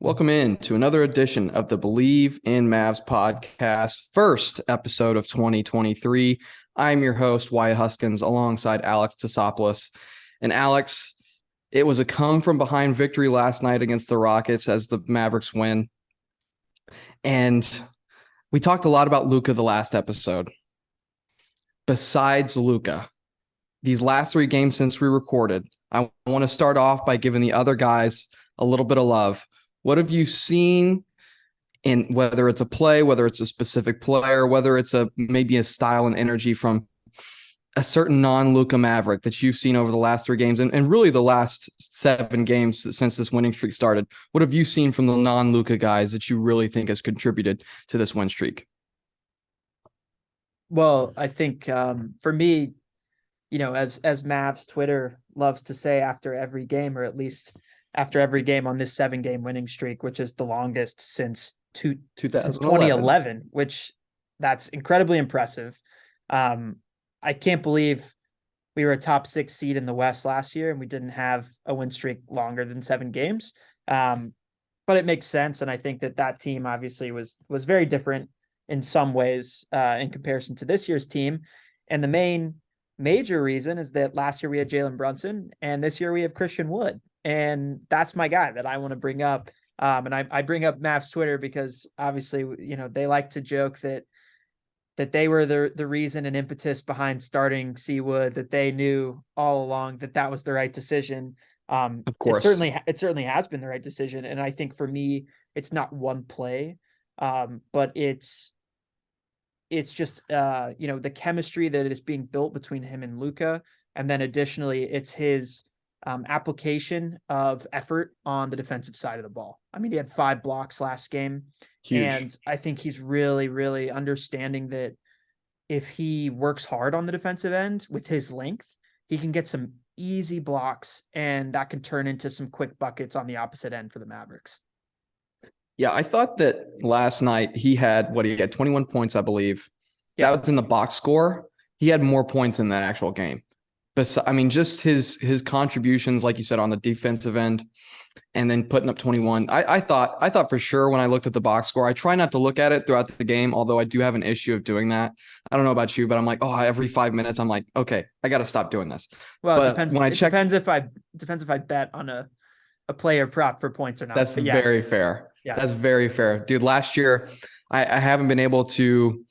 Welcome in to another edition of the Believe in Mavs podcast, first episode of 2023. I'm your host, Wyatt Huskins, alongside Alex Tassopoulos. And Alex, it was a come from behind victory last night against the Rockets as the Mavericks win. And we talked a lot about Luka the last episode. Besides Luka, these last three games since we recorded, I want to start off by giving the other guys a little bit of love. What have you seen in whether it's a play, whether it's a specific player, whether it's maybe a style and energy from a certain non-Luka Maverick that you've seen over the last three games and really the last 7 games since this winning streak started? What have you seen from the non-Luka guys that you really think has contributed to this win streak? Well, I think for me, as Mavs Twitter loves to say after every game, or at least after every game on this 7-game winning streak, which is the longest since 2011, which that's incredibly impressive. I can't believe we were a top 6 seed in the West last year and we didn't have a win streak longer than 7 games. But it makes sense. And I think that team obviously was very different in some ways in comparison to this year's team. And the major reason is that last year we had Jalen Brunson and this year we have Christian Wood. And that's my guy that I want to bring up. And I bring up Mavs Twitter because obviously, they like to joke that they were the reason and impetus behind starting Seawood, that they knew all along that was the right decision. Of course. It certainly has been the right decision. And I think for me, it's not one play, but it's just, the chemistry that is being built between him and Luka. And then additionally, it's his application of effort on the defensive side of the ball. I mean, he had 5 blocks last game. Huge. And I think he's really, really understanding that if he works hard on the defensive end with his length, he can get some easy blocks and that can turn into some quick buckets on the opposite end for the Mavericks. Yeah, I thought that last night he had 21 points, I believe. Yeah. That was in the box score. He had more points in that actual game. But I mean, just his contributions, like you said, on the defensive end, and then putting up 21. I thought for sure when I looked at the box score, I try not to look at it throughout the game, although I do have an issue of doing that. I don't know about you, but I'm like, every 5 minutes, I'm like, okay, I got to stop doing this. Well, it depends. Depends if I bet on a player prop for points or not. That's very fair. Yeah, that's very fair, dude. Last year, I haven't been able to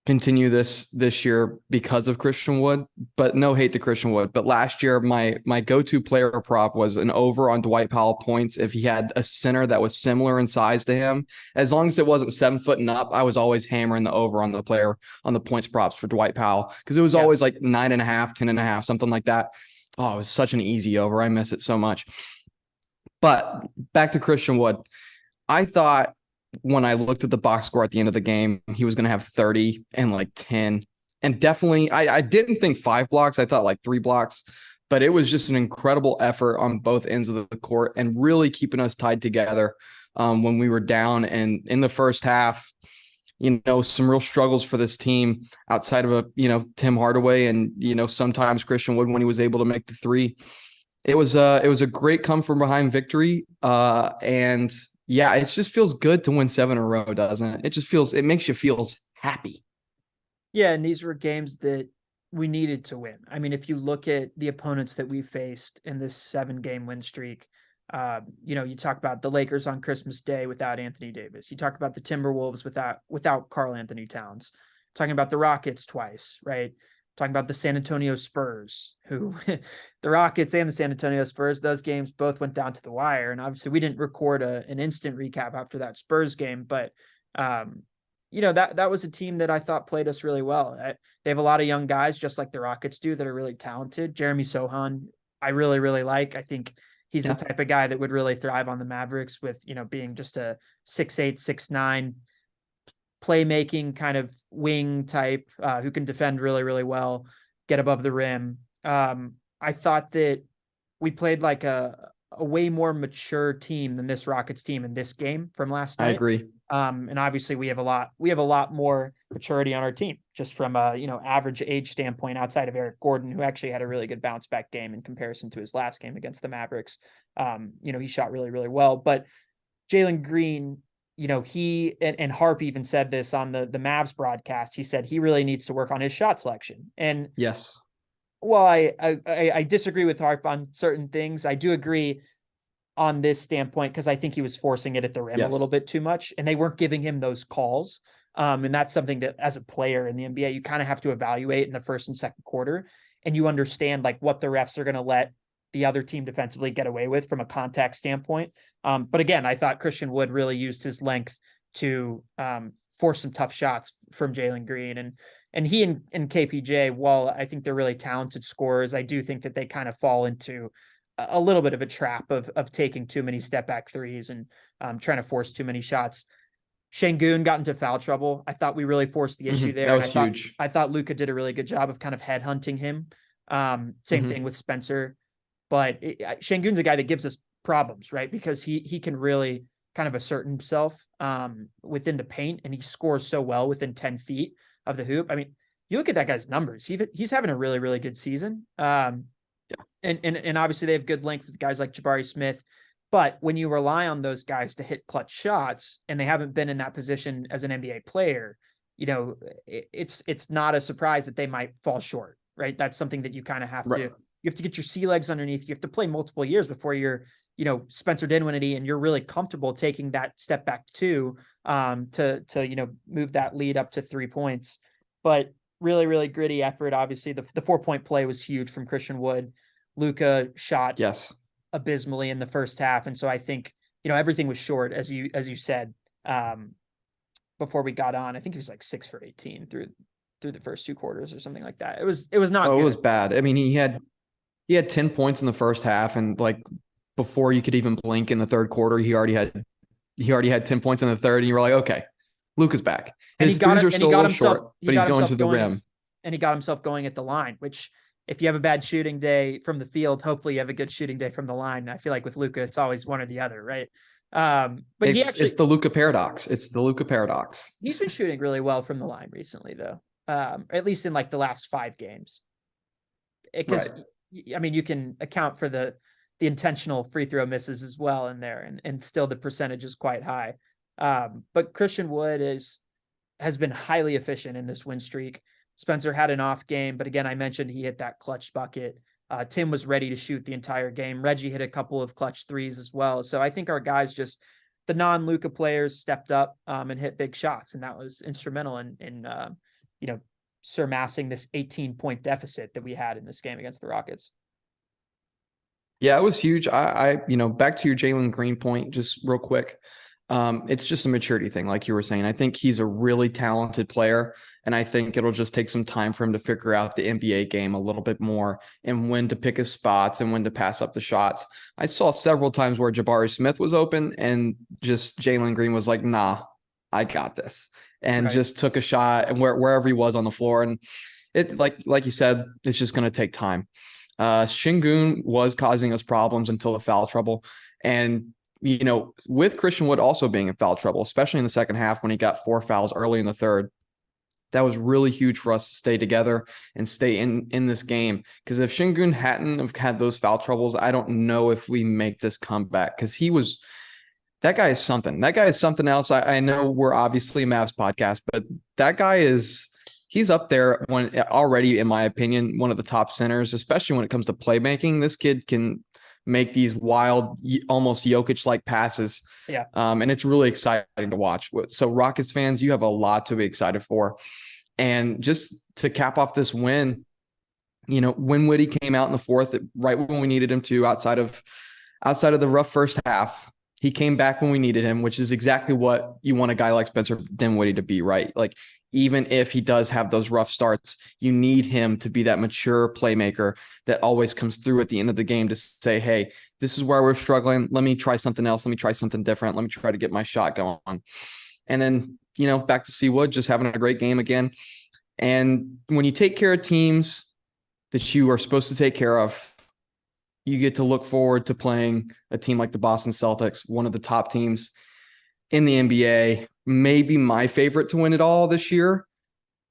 continue this year because of Christian Wood, but no hate to Christian Wood. But last year, my go-to player prop was an over on Dwight Powell points. If he had a center that was similar in size to him, as long as it wasn't 7 foot and up, I was always hammering the over on the points props for Dwight Powell. Cause it was always like 9.5, 10.5, something like that. Oh, it was such an easy over. I miss it so much. But back to Christian Wood. I thought when I looked at the box score at the end of the game, he was going to have 30 and like 10. And definitely, I didn't think 5 blocks. I thought like 3 blocks. But it was just an incredible effort on both ends of the court and really keeping us tied together when we were down. And in the first half, some real struggles for this team outside of Tim Hardaway and, sometimes Christian Wood when he was able to make the 3. It was a great come from behind victory. And yeah, it just feels good to win 7 in a row, doesn't it? It makes you feel happy. Yeah, and these were games that we needed to win. I mean, if you look at the opponents that we faced in this 7-game win streak, you talk about the Lakers on Christmas Day without Anthony Davis. You talk about the Timberwolves without Karl Anthony Towns. Talking about the Rockets twice, right? Talking about the San Antonio Spurs, who the Rockets and the San Antonio Spurs, those games both went down to the wire. And obviously we didn't record an instant recap after that Spurs game, but that was a team that I thought played us really well. They have a lot of young guys, just like the Rockets do, that are really talented. Jeremy Sohan, I really, really like. I think he's the type of guy that would really thrive on the Mavericks with, being just a 6'8", 6'9", playmaking kind of wing type who can defend really, really well, get above the rim. I thought that we played like a way more mature team than this Rockets team in this game from last night. I agree. And obviously we have a lot more maturity on our team just from a, average age standpoint outside of Eric Gordon, who actually had a really good bounce back game in comparison to his last game against the Mavericks. He shot really, really well, but Jalen Green, he and Harp even said this on the Mavs broadcast. He said he really needs to work on his shot selection. And Yes. while I disagree with Harp on certain things, I do agree on this standpoint because I think he was forcing it at the rim a little Yes. bit too much, and they weren't giving him those calls. And that's something that, as a player in the NBA, you kind of have to evaluate in the first and second quarter, and you understand like what the refs are going to let the other team defensively get away with from a contact standpoint. But again, I thought Christian Wood really used his length to force some tough shots from Jalen Green, and he and KPJ. While I think they're really talented scorers, I do think that they kind of fall into a little bit of a trap of taking too many step back threes and trying to force too many shots. Şengün got into foul trouble. I thought we really forced the issue there. That And was huge. I thought Luka did a really good job of kind of headhunting him. Same Mhm. thing with Spencer. But Şengün's a guy that gives us problems, right? Because he can really kind of assert himself within the paint, and he scores so well within 10 feet of the hoop. I mean, you look at that guy's numbers. He's having a really, really good season. And obviously they have good length with guys like Jabari Smith. But when you rely on those guys to hit clutch shots and they haven't been in that position as an NBA player, it's not a surprise that they might fall short, right? That's something that you kind of have Right. you have to get your sea legs underneath. You have to play multiple years before you're, Spencer Dinwiddie, and you're really comfortable taking that step back to move that lead up to 3 points. But really, really gritty effort. Obviously, the 4-point play was huge from Christian Wood. Luka shot Yes. abysmally in the first half, and so I think everything was short, as you said before we got on. I think he was like 6 for 18 through the first 2 quarters or something like that. It was not Oh, good. it was bad. I mean, he had 10 points in the first half, and like before you could even blink in the third quarter, he already had 10 points in the third, and you were like, okay, Luka's back. And His threes are and he still a got little himself short, but he's going to the rim. and he got himself going at the line, which if you have a bad shooting day from the field, hopefully you have a good shooting day from the line. I feel like with Luka, it's always one or the other, right? But It's the Luka paradox. It's the Luka paradox. He's been shooting really well from the line recently, though. At least in like the last 5 games. Because I mean, you can account for the intentional free throw misses as well in there, and still the percentage is quite high. But Christian Wood has been highly efficient in this win streak. Spencer had an off game, but again, I mentioned he hit that clutch bucket. Tim was ready to shoot the entire game. Reggie hit a couple of clutch threes as well. So I think our guys, just the non-Luka players, stepped up and hit big shots, and that was instrumental in surpassing this 18-point deficit that we had in this game against the Rockets. Yeah, it was huge. I back to your Jalen Green point, just real quick. It's just a maturity thing, like you were saying. I think he's a really talented player, and I think it'll just take some time for him to figure out the NBA game a little bit more and when to pick his spots and when to pass up the shots. I saw several times where Jabari Smith was open and just Jalen Green was like, nah, I got this, and just took a shot and wherever he was on the floor. And it, like you said, it's just going to take time. Şengün was causing us problems until the foul trouble. And, with Christian Wood also being in foul trouble, especially in the second half when he got 4 fouls early in the third, that was really huge for us to stay together and stay in this game. Because if Şengün hadn't have had those foul troubles, I don't know if we make this comeback, because that guy is something. That guy is something else. I know we're obviously a Mavs podcast, but that guy he's up there already, in my opinion, one of the top centers, especially when it comes to playmaking. This kid can make these wild, almost Jokic-like passes. Yeah. And it's really exciting to watch. So Rockets fans, you have a lot to be excited for. And just to cap off this win, when Woody came out in the fourth, right when we needed him to, outside of the rough first half, he came back when we needed him, which is exactly what you want a guy like Spencer Dinwiddie to be, right? Like, even if he does have those rough starts, you need him to be that mature playmaker that always comes through at the end of the game to say, hey, this is where we're struggling. Let me try something else. Let me try something different. Let me try to get my shot going. And then, back to Wood, just having a great game again. And when you take care of teams that you are supposed to take care of, you get to look forward to playing a team like the Boston Celtics, one of the top teams in the NBA, maybe my favorite to win it all this year.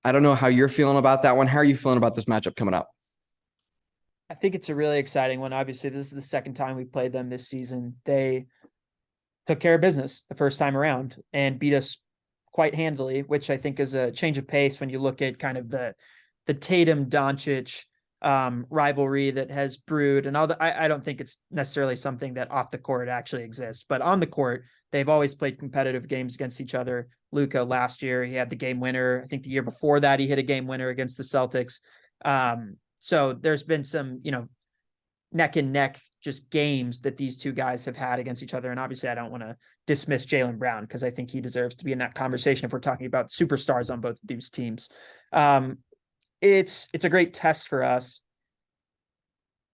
I don't know how you're feeling about that one. How are you feeling about this matchup coming up? I think it's a really exciting one. Obviously, this is the second time we played them this season. They took care of business the first time around and beat us quite handily, which I think is a change of pace when you look at kind of the Tatum Doncic rivalry that has brewed. And I don't think it's necessarily something that off the court actually exists, but on the court, they've always played competitive games against each other. Luka last year, he had the game winner. I think the year before that, he hit a game winner against the Celtics. So there's been some, neck and neck just games that these two guys have had against each other. And obviously I don't want to dismiss Jaylen Brown because I think he deserves to be in that conversation if we're talking about superstars on both of these teams. It's a great test for us.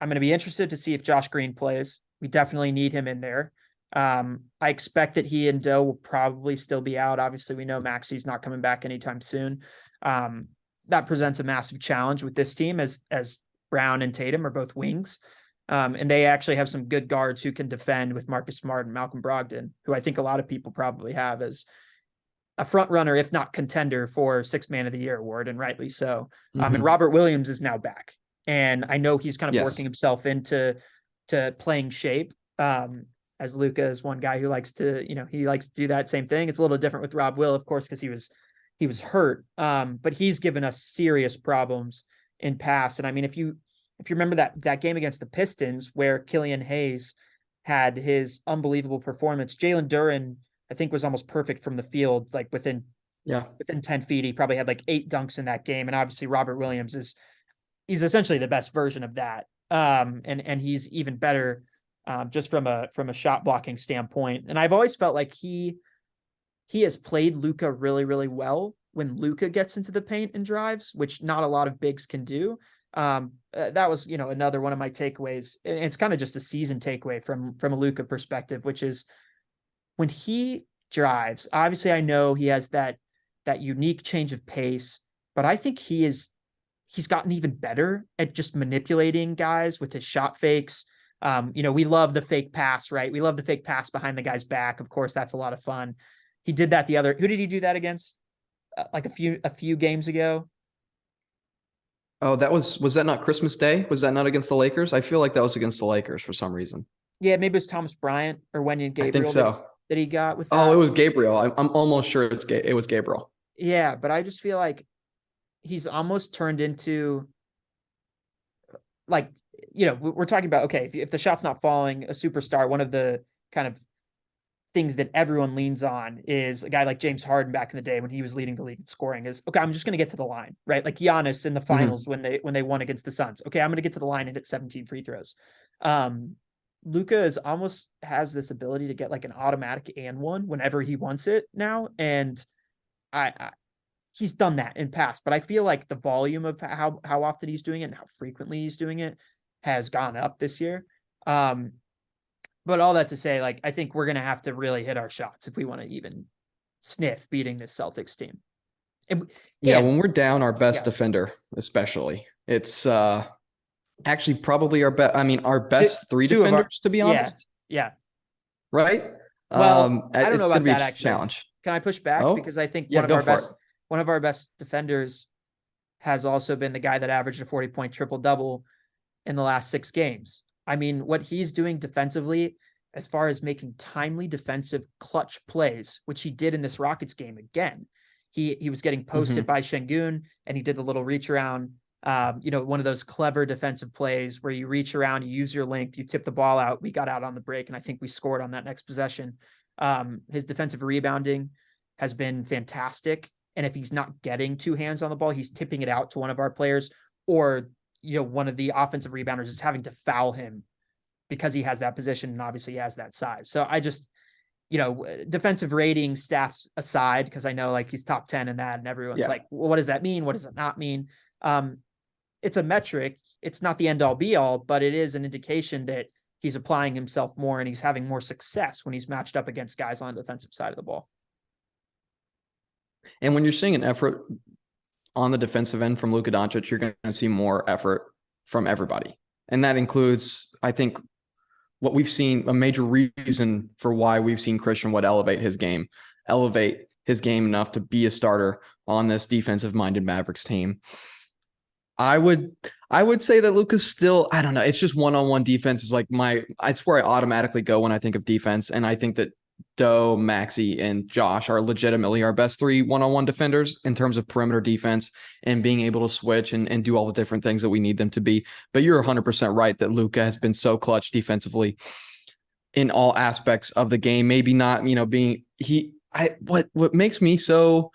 I'm going to be interested to see if Josh Green plays. We definitely need him in there. I expect that he and Doe will probably still be out. Obviously, we know Maxi's not coming back anytime soon. That presents a massive challenge with this team as Brown and Tatum are both wings. And they actually have some good guards who can defend with Marcus Smart and Malcolm Brogdon, who I think a lot of people probably have as a front runner, if not contender for Sixth Man of the Year award, and rightly so. And Robert Williams is now back. And I know he's kind of working himself into playing shape. As Luka is one guy who likes to, he likes to do that same thing. It's a little different with Rob Will, of course, because he was hurt. But he's given us serious problems in past. And I mean, if you remember that game against the Pistons where Killian Hayes had his unbelievable performance, Jalen Duren, I think, was almost perfect from the field, like within 10 feet. He probably had like 8 dunks in that game. And obviously Robert Williams he's essentially the best version of that. And he's even better just from a shot blocking standpoint. And I've always felt like he has played Luka really, really well when Luka gets into the paint and drives, which not a lot of bigs can do. That was, another one of my takeaways. And it's kind of just a season takeaway from a Luka perspective, which is when he drives, obviously I know he has that unique change of pace, but I think he's gotten even better at just manipulating guys with his shot fakes. We love the fake pass, right? We love the fake pass behind the guy's back. Of course, that's a lot of fun. He did that who did he do that against? Like a few games ago. Oh, was that not Christmas Day? Was that not against the Lakers? I feel like that was against the Lakers for some reason. Yeah, maybe it was Thomas Bryant or Wenyen Gabriel. I think so. That he got with that. Oh, it was Gabriel. I'm almost sure it was Gabriel. Yeah, but I just feel like he's almost turned into, like, we're talking about, okay, if the shot's not falling, a superstar, one of the kind of things that everyone leans on is a guy like James Harden back in the day when he was leading the league in scoring is, okay, I'm just going to get to the line, right? Like Giannis in the finals when they won against the Suns. Okay, I'm going to get to the line and hit 17 free throws. Luka almost has this ability to get like an automatic and one whenever he wants it now. And he's done that in past, but I feel like the volume of how often he's doing it and how frequently he's doing it has gone up this year. But all that to say, like, I think we're going to have to really hit our shots if we want to even sniff beating this Celtics team. When we're down our best defender, especially, it's actually probably our best three defenders, to be honest. Yeah. Right? Well, I don't know about that actually. Challenge. Can I push back? Because I think one of our best defenders has also been the guy that averaged a 40-point triple-double in the last 6 games. I mean, what he's doing defensively, as far as making timely defensive clutch plays, which he did in this Rockets game again. He was getting posted by Şengün, and he did the little reach around, one of those clever defensive plays where you reach around, you use your length, you tip the ball out. We got out on the break, and I think we scored on that next possession. His defensive rebounding has been fantastic. And if he's not getting 2 hands on the ball, he's tipping it out to one of our players, or one of the offensive rebounders is having to foul him because he has that position and obviously he has that size. So I just, defensive rating stats aside, because I know like he's top 10 in that and everyone's like, well, what does that mean? What does it not mean? It's a metric. It's not the end all be all, but it is an indication that he's applying himself more and he's having more success when he's matched up against guys on the defensive side of the ball. And when you're seeing an effort on the defensive end from Luka Doncic, you're going to see more effort from everybody. And that includes, I think, what we've seen, a major reason for why we've seen Christian Wood elevate his game enough to be a starter on this defensive-minded Mavericks team. I would say that Luka's still, I don't know, it's just one-on-one defense is like it's where I automatically go when I think of defense. And I think that Doe, Maxi, and Josh are legitimately our best 3 one-on-one defenders in terms of perimeter defense and being able to switch and do all the different things that we need them to be. But you're 100% right that Luka has been so clutch defensively in all aspects of the game. Maybe not, being what makes me so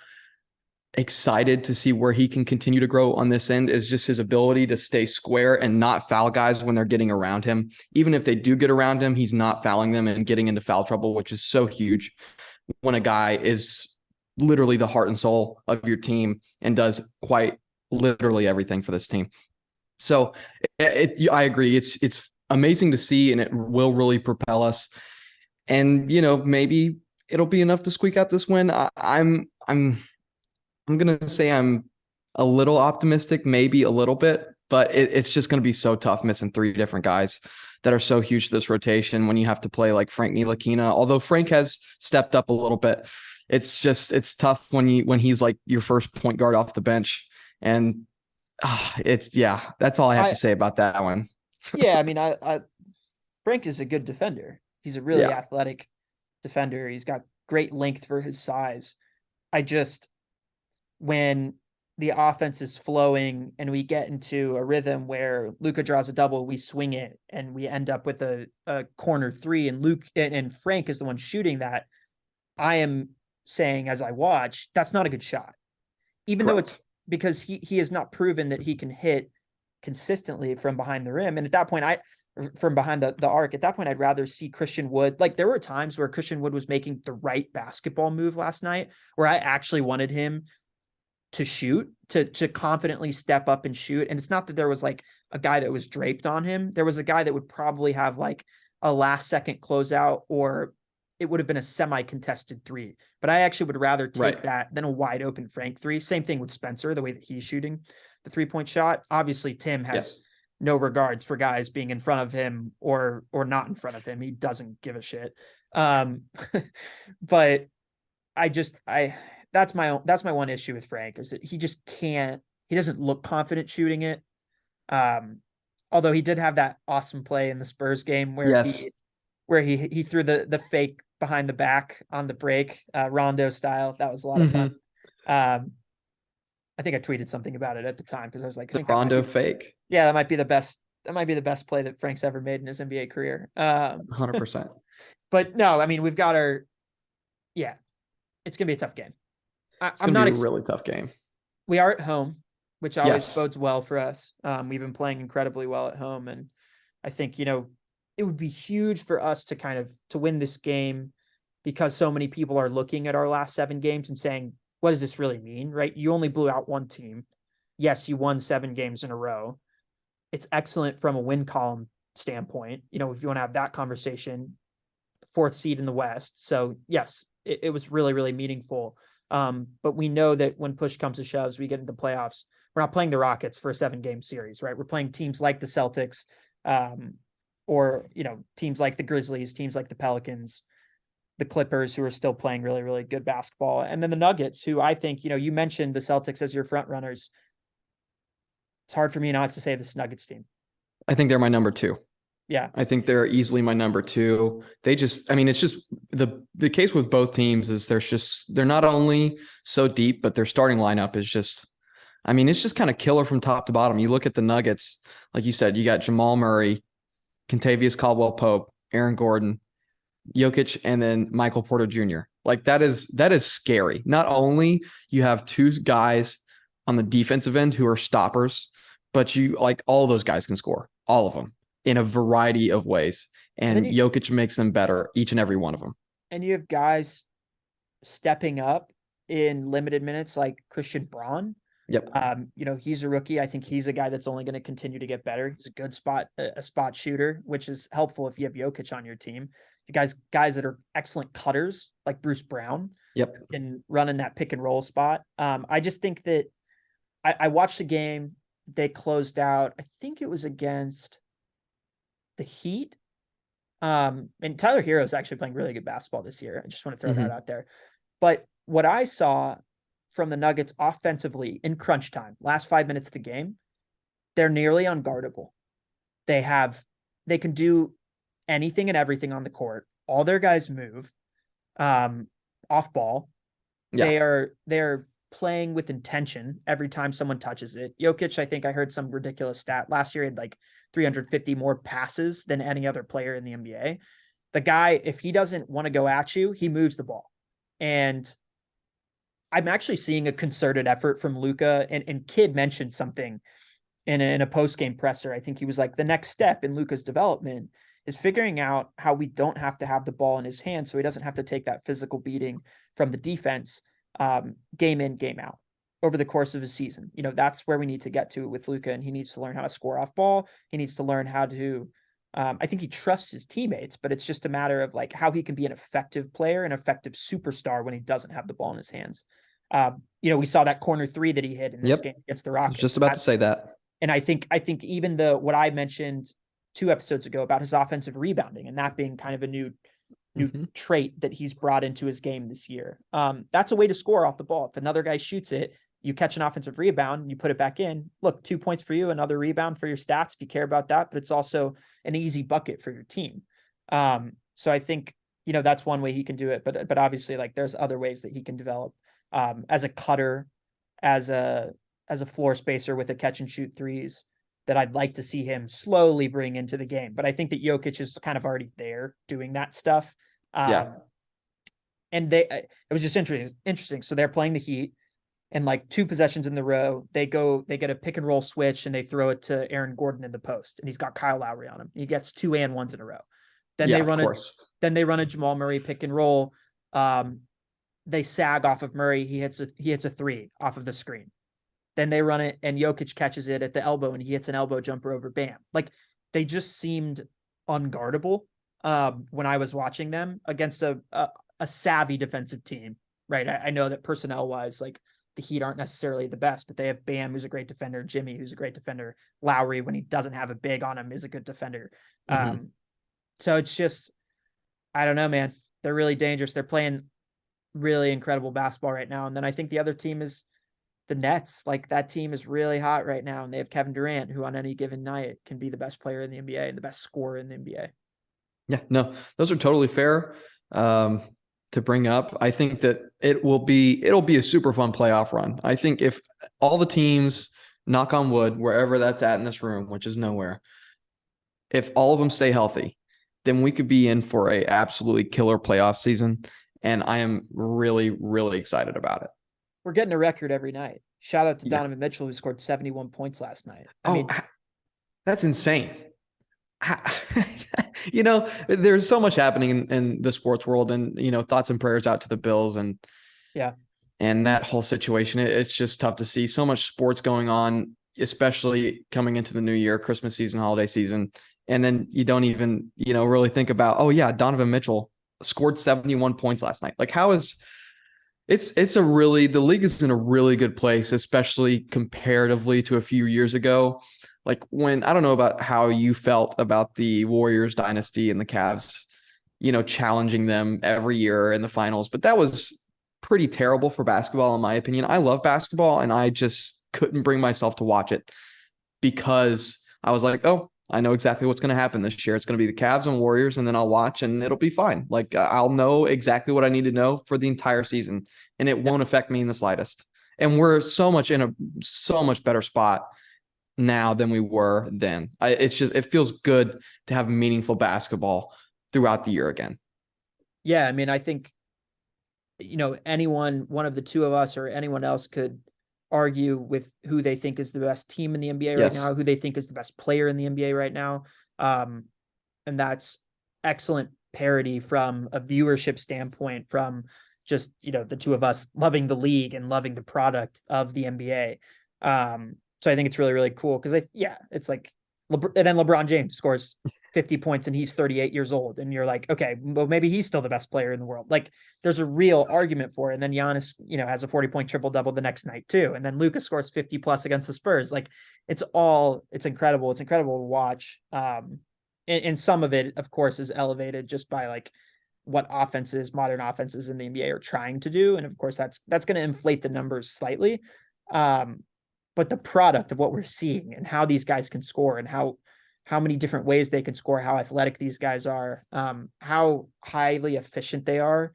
excited to see where he can continue to grow on this end is just his ability to stay square and not foul guys when they're getting around him. Even if they do get around him, he's not fouling them and getting into foul trouble, which is so huge when a guy is literally the heart and soul of your team and does quite literally everything for this team. So I agree. It's amazing to see, and it will really propel us. And, maybe it'll be enough to squeak out this win. I'm going to say I'm a little optimistic, maybe a little bit, but it's just going to be so tough missing 3 different guys that are so huge to this rotation when you have to play like Frank Ntilikina. Although Frank has stepped up a little bit, it's tough when he's like your first point guard off the bench. And that's all I have to say about that one. Yeah, I mean, Frank is a good defender. He's a really athletic defender. He's got great length for his size. When the offense is flowing and we get into a rhythm where Luka draws a double, we swing it and we end up with a corner 3 and Luke and Frank is the one shooting that. I am saying as I watch, that's not a good shot. Even though it's because he has not proven that he can hit consistently from behind the rim. And at that point, from behind the arc, at that point, I'd rather see Christian Wood. Like there were times where Christian Wood was making the right basketball move last night where I actually wanted him to shoot, to confidently step up and shoot. And it's not that there was like a guy that was draped on him. There was a guy that would probably have like a last second closeout, or it would have been a semi-contested 3. But I actually would rather take that than a wide open Frank 3. Same thing with Spencer, the way that he's shooting the 3-point shot. Obviously, Tim has no regards for guys being in front of him or not in front of him. He doesn't give a shit. But that's my one issue with Frank is that he doesn't look confident shooting it. Although he did have that awesome play in the Spurs game where he threw the fake behind the back on the break, Rondo style. That was a lot of fun. I think I tweeted something about it at the time because I was like, the Rondo fake. Yeah, that might be the best play that Frank's ever made in his NBA career. 100%. But no, I mean, we've got it's gonna be a tough game. It's going to be a really tough game. We are at home, which always bodes well for us. We've been playing incredibly well at home. And I think, it would be huge for us to win this game because so many people are looking at our last 7 games and saying, what does this really mean? Right? You only blew out one team. Yes, you won 7 games in a row. It's excellent from a win column standpoint. If you want to have that conversation, 4th seed in the West. So yes, it was really, really meaningful. But we know that when push comes to shoves, we get into playoffs. We're not playing the Rockets for a 7-game series, right? We're playing teams like the Celtics, or teams like the Grizzlies, teams like the Pelicans, the Clippers, who are still playing really, really good basketball, and then the Nuggets, who I think you mentioned the Celtics as your front runners. It's hard for me not to say this Nuggets team. I think they're my number 2. Yeah. I think they're easily my number 2. It's just the case with both teams is they're not only so deep, but their starting lineup is just, it's just kind of killer from top to bottom. You look at the Nuggets, like you said, you got Jamal Murray, Kentavious Caldwell-Pope, Aaron Gordon, Jokic, and then Michael Porter Jr. Like that is scary. Not only you have 2 guys on the defensive end who are stoppers, but all those guys can score, all of them, in a variety of ways. And Jokic makes them better, each and every one of them. And you have guys stepping up in limited minutes like Christian Braun. Yep. He's a rookie. I think he's a guy that's only going to continue to get better. He's a good spot shooter, which is helpful if you have Jokic on your team. You guys that are excellent cutters like Bruce Brown. Yep. And running that pick and roll spot. I just think that I watched the game. They closed out. I think it was against the Heat. And Tyler Hero is actually playing really good basketball this year. I just want to throw that out there. But what I saw from the Nuggets offensively in crunch time, last 5 minutes of the game, they're nearly unguardable. They can do anything and everything on the court. All their guys move. off ball. Yeah. They're playing with intention every time someone touches it. Jokic, I think I heard some ridiculous stat last year, had like 350 more passes than any other player in the NBA. The guy, if he doesn't want to go at you, he moves the ball. And I'm actually seeing a concerted effort from Luka, and Kidd mentioned something in a post-game presser. I think he was like, the next step in Luka's development is figuring out how we don't have to have the ball in his hand, so he doesn't have to take that physical beating from the defense, game in, game out over the course of a season. That's where we need to get to with Luka, and he needs to learn how to score off ball. He needs to learn how to, I think he trusts his teammates, but it's just a matter of like how he can be an effective player, an effective superstar when he doesn't have the ball in his hands. We saw that corner three that he hit in this game against the I was Rockets. just about to say that. And I think even what I mentioned 2 episodes ago about his offensive rebounding and that being kind of a new trait that he's brought into his game this year. That's a way to score off the ball. If another guy shoots it, you catch an offensive rebound and you put it back in. Look, 2 points for you, another rebound for your stats if you care about that, but it's also an easy bucket for your team. So I think, that's one way he can do it, but obviously like there's other ways that he can develop, as a cutter, as a floor spacer with a catch and shoot threes that I'd like to see him slowly bring into the game. But I think that Jokic is kind of already there doing that stuff. And it was just interesting. So they're playing the Heat, and like 2 possessions in the row, they get a pick and roll switch and they throw it to Aaron Gordon in the post, and he's got Kyle Lowry on him. He gets 2 and 1s in a row. Then they run a Jamal Murray pick and roll. They sag off of Murray. He hits a 3 off of the screen. Then they run it and Jokic catches it at the elbow and he hits an elbow jumper over Bam. Like they just seemed unguardable when I was watching them against a savvy defensive team, right? I know that personnel wise, like the Heat aren't necessarily the best, but they have Bam, who's a great defender, Jimmy, who's a great defender, Lowry, when he doesn't have a big on him, is a good defender. So it's just, I don't know, man. They're really dangerous. They're playing really incredible basketball right now. And then I think the other team is the Nets. Like that team is really hot right now, and they have Kevin Durant, who on any given night can be the best player in the NBA and the best scorer in the NBA. Yeah, no, those are totally fair to bring up. I think that it'll be a super fun playoff run. I think if all the teams, knock on wood, wherever that's at in this room, which is nowhere, if all of them stay healthy, then we could be in for a absolutely killer playoff season. And I am really, really excited about it. We're getting a record every night. Shout out to Donovan Mitchell, who scored 71 points last night. I mean, that's insane. There's so much happening in the sports world, and, thoughts and prayers out to the Bills and that whole situation. It's just tough to see so much sports going on, especially coming into the new year, Christmas season, holiday season. And then you don't even, really think about, Donovan Mitchell scored 71 points last night. Like the league is in a really good place, especially comparatively to a few years ago. Like I don't know about how you felt about the Warriors dynasty and the Cavs, challenging them every year in the finals, but that was pretty terrible for basketball, in my opinion. I love basketball, and I just couldn't bring myself to watch it because I was like, I know exactly what's going to happen this year. It's going to be the Cavs and Warriors, and then I'll watch and it'll be fine. Like I'll know exactly what I need to know for the entire season, and it won't affect me in the slightest. And we're so much better spot now than we were then. It feels good to have meaningful basketball throughout the year again. Yeah. I mean, I think, one of the 2 of us or anyone else could argue with who they think is the best team in the NBA right now, who they think is the best player in the NBA right now. And that's excellent parity from a viewership standpoint, from just, the 2 of us loving the league and loving the product of the NBA. So I think it's really, really cool because it's like, and then LeBron James scores 50 points and he's 38 years old. And you're like, okay, well, maybe he's still the best player in the world. Like there's a real argument for it. And then Giannis, has a 40-point triple-double the next night too. And then Luka scores 50 plus against the Spurs. Like it's incredible. It's incredible to watch. And some of it, of course, is elevated just by like what modern offenses in the NBA are trying to do. And of course, that's going to inflate the numbers slightly. But the product of what we're seeing and how these guys can score and how many different ways they can score, how athletic these guys are, how highly efficient they are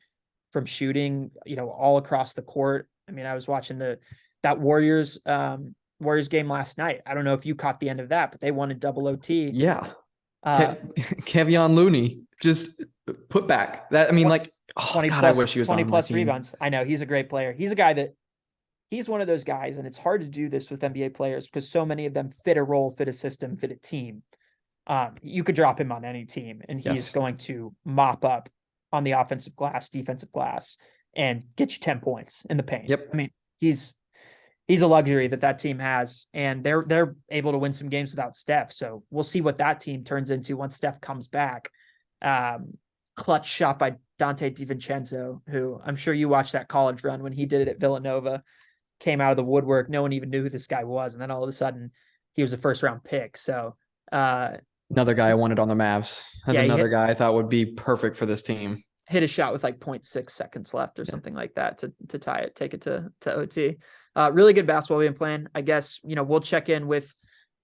from shooting, all across the court. I mean, I was watching that Warriors game last night. I don't know if you caught the end of that, but they won a double OT. Yeah. Uh, Kevion Looney just put back that. I mean, like, oh 20 God, plus, I wish he was 20 on my plus team. rebounds. I know he's a great player. He's a guy that he's one of those guys, and it's hard to do this with NBA players because so many of them fit a role, fit a system, fit a team. You could drop him on any team and he's Yes. going to mop up on the offensive glass, defensive glass, and get you 10 points in the paint. Yep. I mean, he's a luxury that team has, and they're able to win some games without Steph. So we'll see what that team turns into once Steph comes back. Clutch shot by Dante DiVincenzo, who I'm sure you watched that college run when he did it at Villanova, came out of the woodwork. No one even knew who this guy was. And then all of a sudden he was a first round pick. So, another guy I wanted on the Mavs. That's another guy I thought would be perfect for this team. Hit a shot with like 0.6 seconds left or something like that to tie it, take it to OT. Really good basketball we've been playing. I guess, we'll check in with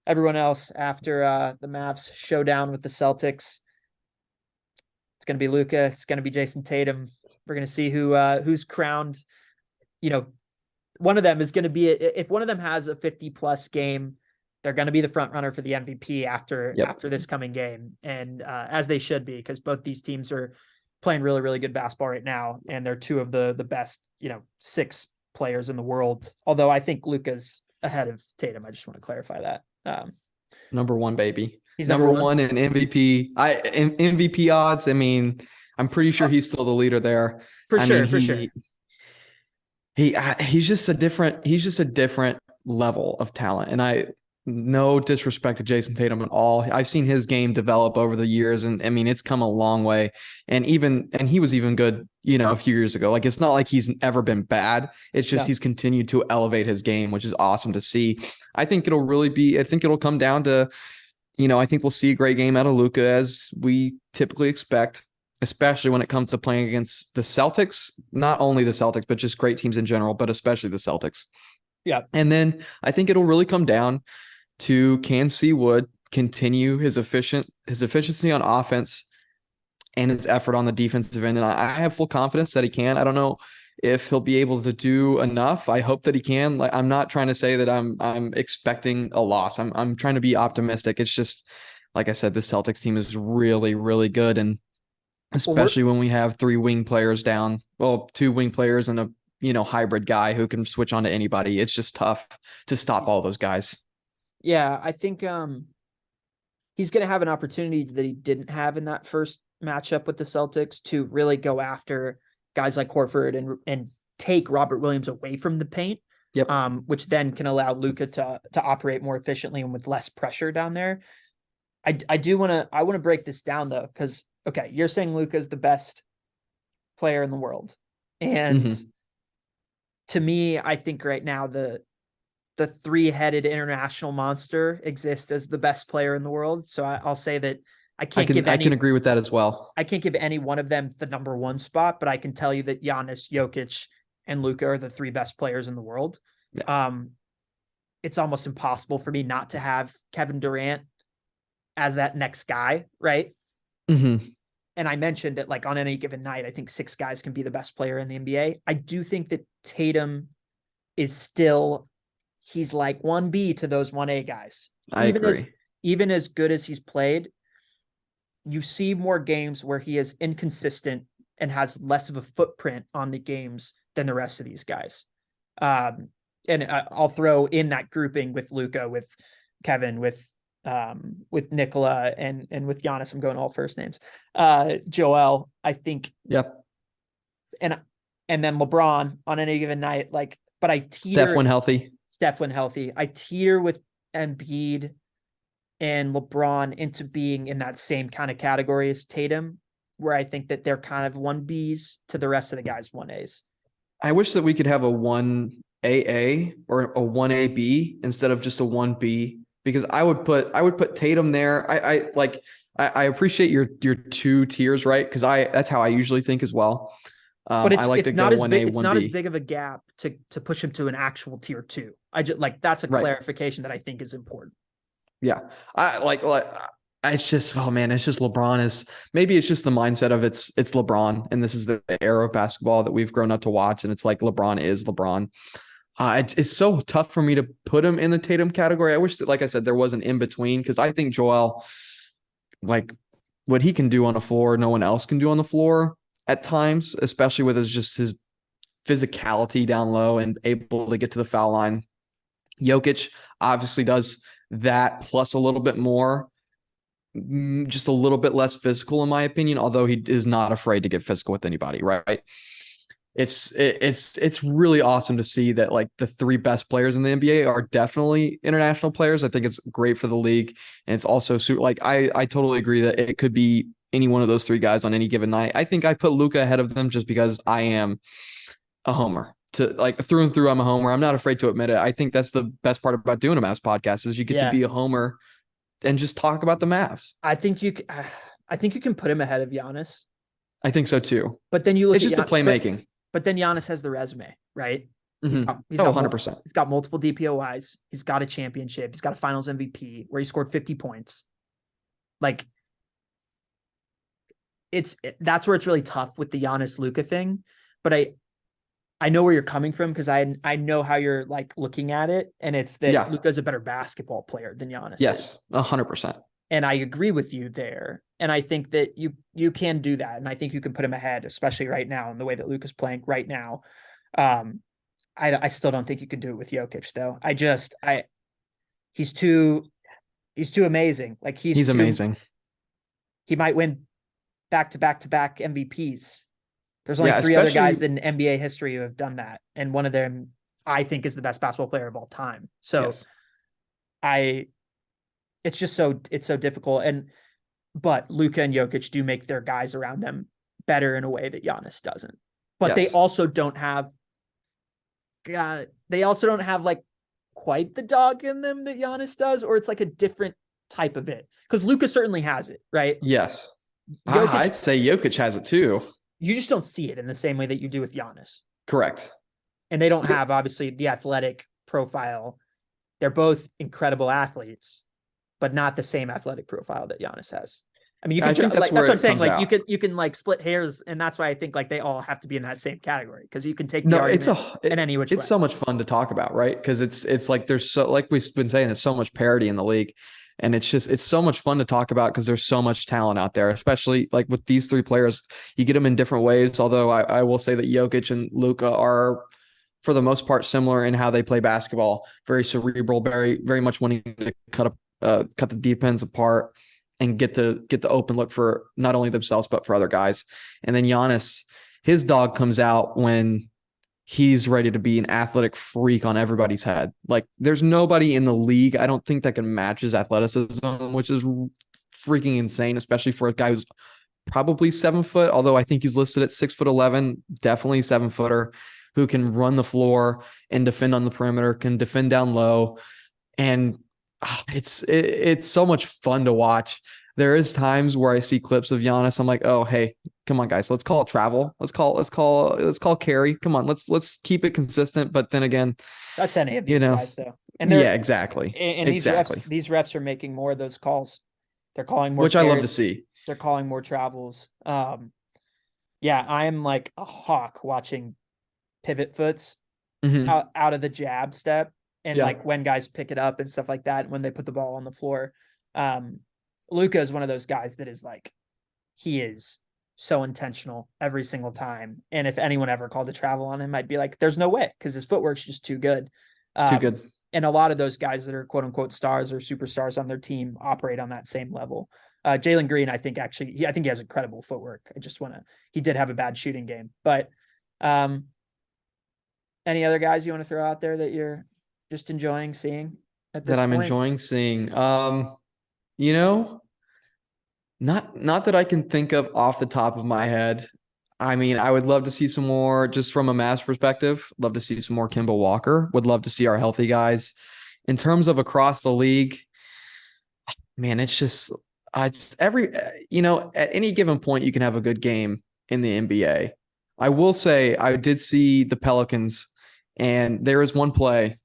everyone else after the Mavs showdown with the Celtics. It's going to be Luka. It's going to be Jason Tatum. We're going to see who's crowned. One of them is going to be, if one of them has a 50+ game, they're going to be the front runner for the MVP after this coming game. And as they should be, because both these teams are playing really, really good basketball right now. And they're two of the best, 6 players in the world. Although I think Luka's ahead of Tatum. I just want to clarify that. Number one, baby. He's number one in MVP. MVP odds. I mean, I'm pretty sure he's still the leader there. For sure. He's just a different level of talent. And no disrespect to Jason Tatum at all. I've seen his game develop over the years, and I mean, it's come a long way. And he was even good, a few years ago. Like, it's not like he's ever been bad. It's just he's continued to elevate his game, which is awesome to see. I think it'll come down to, I think we'll see a great game out of Luka, as we typically expect, especially when it comes to playing against the Celtics. Not only the Celtics, but just great teams in general, but especially the Celtics. Yeah. And then I think it'll really come down to, can C. Wood continue his efficiency on offense and his effort on the defensive end. And I have full confidence that he can. I don't know if he'll be able to do enough. I hope that he can. Like, I'm not trying to say that I'm expecting a loss. I'm trying to be optimistic. It's just, like I said, the Celtics team is really, really good. And especially when we have 3 wing players down, 2 wing players and a, hybrid guy who can switch on to anybody. It's just tough to stop all those guys. Yeah, I think he's going to have an opportunity that he didn't have in that first matchup with the Celtics to really go after guys like Horford and take Robert Williams away from the paint. Yep. Which then can allow Luka to operate more efficiently and with less pressure down there. I want to break this down though, because okay, you're saying Luka's the best player in the world, and to me, I think right now the 3-headed international monster exists as the best player in the world. So I'll say that I can agree with that as well. I can't give any one of them the number 1 spot, but I can tell you that Giannis, Jokic, and Luka are the 3 best players in the world. Yeah. It's almost impossible for me not to have Kevin Durant as that next guy, right? Mm-hmm. And I mentioned that, like, on any given night, I think 6 guys can be the best player in the NBA. I do think that Tatum is still, he's like 1B to those 1A guys. I agree. Even as good as he's played, you see more games where he is inconsistent and has less of a footprint on the games than the rest of these guys. And I'll throw in that grouping with Luka, with Kevin, with Nikola, and with Giannis. I'm going all first names. Joel, I think. Yep. And then LeBron on any given night, like, but I teeter. Steph when healthy. I teeter with Embiid and LeBron into being in that same kind of category as Tatum, where I think that they're kind of 1Bs to the rest of the guys 1As. I wish that we could have a 1AA or a 1AB instead of just a 1B, because I would put Tatum there. I appreciate your 2 tiers, right? Because that's how I usually think as well. But it's not as big. It's not as big of a gap to push him to an actual tier 2. I just, like, that's a clarification that I think is important. Yeah, I It's just, oh man, it's just LeBron is, maybe it's just the mindset of it's LeBron, and this is the era of basketball that we've grown up to watch, and it's like LeBron is LeBron. It's so tough for me to put him in the Tatum category. I wish that, like I said, there was an in between, because I think Joel, like what he can do on the floor, no one else can do on the floor at times, especially with his physicality down low and able to get to the foul line. Jokic obviously does that plus a little bit more, just a little bit less physical in my opinion, although he is not afraid to get physical with anybody, right? It's really awesome to see that like the three best players in the NBA are definitely international players. I think it's great for the league, and it's also like I totally agree that it could be any one of those three guys on any given night. I think I put Luka ahead of them just because I am a homer. To like through and through, I'm a homer. I'm not afraid to admit it. I think that's the best part about doing a Mavs podcast is you get to be a homer and just talk about the Mavs. I think you can put him ahead of Giannis. I think so too. But then you look it's at just the playmaking. But then Giannis has the resume, right? Mm-hmm. He's got 100%. He's got multiple DPOIs. He's got a championship. He's got a Finals MVP where he scored 50 points. Like, that's where it's really tough with the Giannis Luka thing. But I know where you're coming from, because I know how you're like looking at it, and it's that Luka's a better basketball player than Giannis. Yes, 100%. And I agree with you there. And I think that you can do that. And I think you can put him ahead, especially right now in the way that Luka's playing right now. I still don't think you can do it with Jokic though. He's too amazing. Like he's amazing. He might win back to back MVPs. There's only three other guys in NBA history who have done that. And one of them I think is the best basketball player of all time. So it's so difficult. But Luka and Jokic do make their guys around them better in a way that Giannis doesn't. But they also don't have like quite the dog in them that Giannis does, or it's like a different type of it. Because Luka certainly has it, right? Yes. I'd say Jokic has it too. You just don't see it in the same way that you do with Giannis. Correct. And they don't have, obviously, the athletic profile. They're both incredible athletes, but not the same athletic profile that Giannis has. I mean, you can that's what I'm saying. Like you can like split hairs, and that's why I think like they all have to be in that same category, because you can take the argument in any which way. It's so much fun to talk about, right? Because it's like there's so, like we've been saying, there's so much parity in the league, and it's so much fun to talk about because there's so much talent out there, especially like with these three players. You get them in different ways. Although I will say that Jokic and Luka are, for the most part, similar in how they play basketball. Very cerebral, very very much wanting to cut the defense apart and get the open look for not only themselves but for other guys. And then Giannis, his dog comes out when he's ready to be an athletic freak on everybody's head. Like there's nobody in the league, I don't think, that can match his athleticism, which is freaking insane, especially for a guy who's probably 7 foot, although I think he's listed at 6'11", definitely 7-footer, who can run the floor and defend on the perimeter, can defend down low. And it's so much fun to watch. There is times where I see clips of Giannis. I'm like, oh, hey, come on, guys, let's call it travel. Let's call carry. Come on, let's keep it consistent. But then again, that's any of these guys though. And exactly. And these refs are making more of those calls. They're calling more, which carries. I love to see. They're calling more travels. Yeah, I'm like a hawk watching pivot foots out of the jab step. And like when guys pick it up and stuff like that, when they put the ball on the floor, Luka is one of those guys that is like, he is so intentional every single time. And if anyone ever called a travel on him, I'd be like, there's no way, because his footwork's just too good. It's too good. And a lot of those guys that are quote unquote stars or superstars on their team operate on that same level. Jalen Green, I think he has incredible footwork. He did have a bad shooting game, but any other guys you want to throw out there that you're just enjoying seeing at this point? Enjoying seeing. Not that I can think of off the top of my head. I mean, I would love to see some more, just from a Mavs perspective. Love to see some more Kemba Walker. Would love to see our healthy guys. In terms of across the league, man, it's just it's every at any given point you can have a good game in the NBA. I will say I did see the Pelicans, and there is one play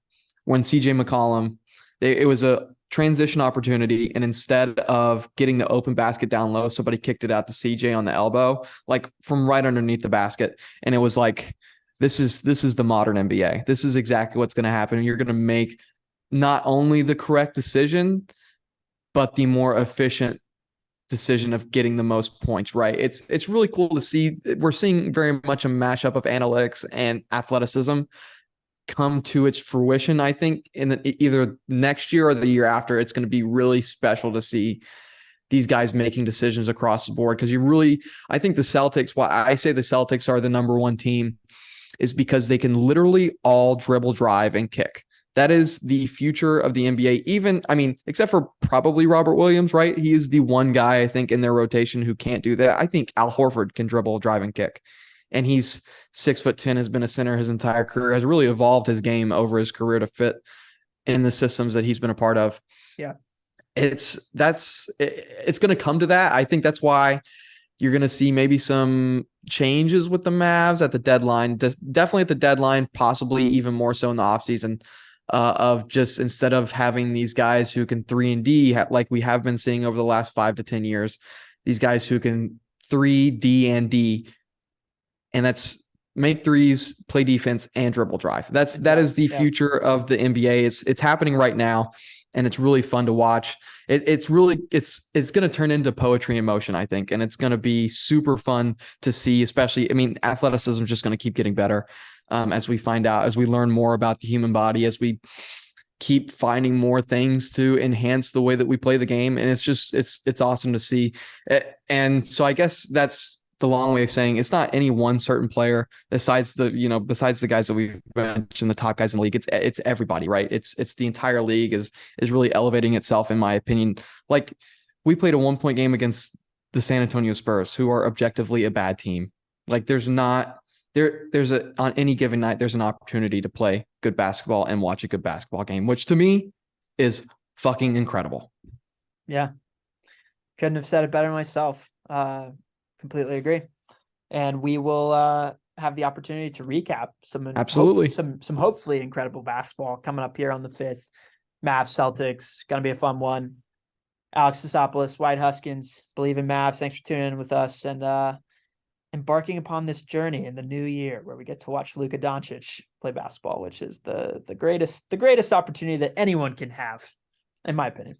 when CJ McCollum, it was a transition opportunity, and instead of getting the open basket down low, somebody kicked it out to CJ on the elbow, like from right underneath the basket. And it was like, this is the modern NBA. This is exactly what's going to happen. You're going to make not only the correct decision, but the more efficient decision of getting the most points, right? It's really cool to see. We're seeing very much a mashup of analytics and athleticism come to its fruition. I think either next year or the year after, it's going to be really special to see these guys making decisions across the board. Because I think the Celtics, why I say the Celtics are the number one team is because they can literally all dribble, drive, and kick. That is the future of the NBA. Even, I mean, except for probably Robert Williams, right? He is the one guy I think in their rotation who can't do that. I think Al Horford can dribble, drive, and kick. And he's 6'10", has been a center his entire career, has really evolved his game over his career to fit in the systems that he's been a part of. Yeah. It's going to come to that. I think that's why you're going to see maybe some changes with the Mavs at the deadline, definitely at the deadline, possibly even more so in the offseason, of just instead of having these guys who can 3-and-D like we have been seeing over the last 5 to 10 years, these guys who can 3-D, and that's make threes, play defense, and dribble drive. That is the future of the NBA. It's happening right now, and it's really fun to watch. It's going to turn into poetry in motion, I think, and it's going to be super fun to see. Especially, I mean, athleticism is just going to keep getting better as we find out, as we learn more about the human body, as we keep finding more things to enhance the way that we play the game, and it's awesome to see. And so I guess that's the long way of saying it's not any one certain player besides the guys that we've mentioned, the top guys in the league. It's everybody, right? It's the entire league is really elevating itself, in my opinion. Like, we played a 1-point game against the San Antonio Spurs, who are objectively a bad team. Like, on any given night, there's an opportunity to play good basketball and watch a good basketball game, which to me is fucking incredible. Yeah. Couldn't have said it better myself. Completely agree. And we will have the opportunity to recap some hopefully incredible basketball coming up here on the 5th. Mavs Celtics, gonna be a fun one. Alex Tassopoulos, Wyatt Huskins, believe in Mavs. Thanks for tuning in with us and embarking upon this journey in the new year where we get to watch Luka Doncic play basketball, which is the greatest opportunity that anyone can have, in my opinion.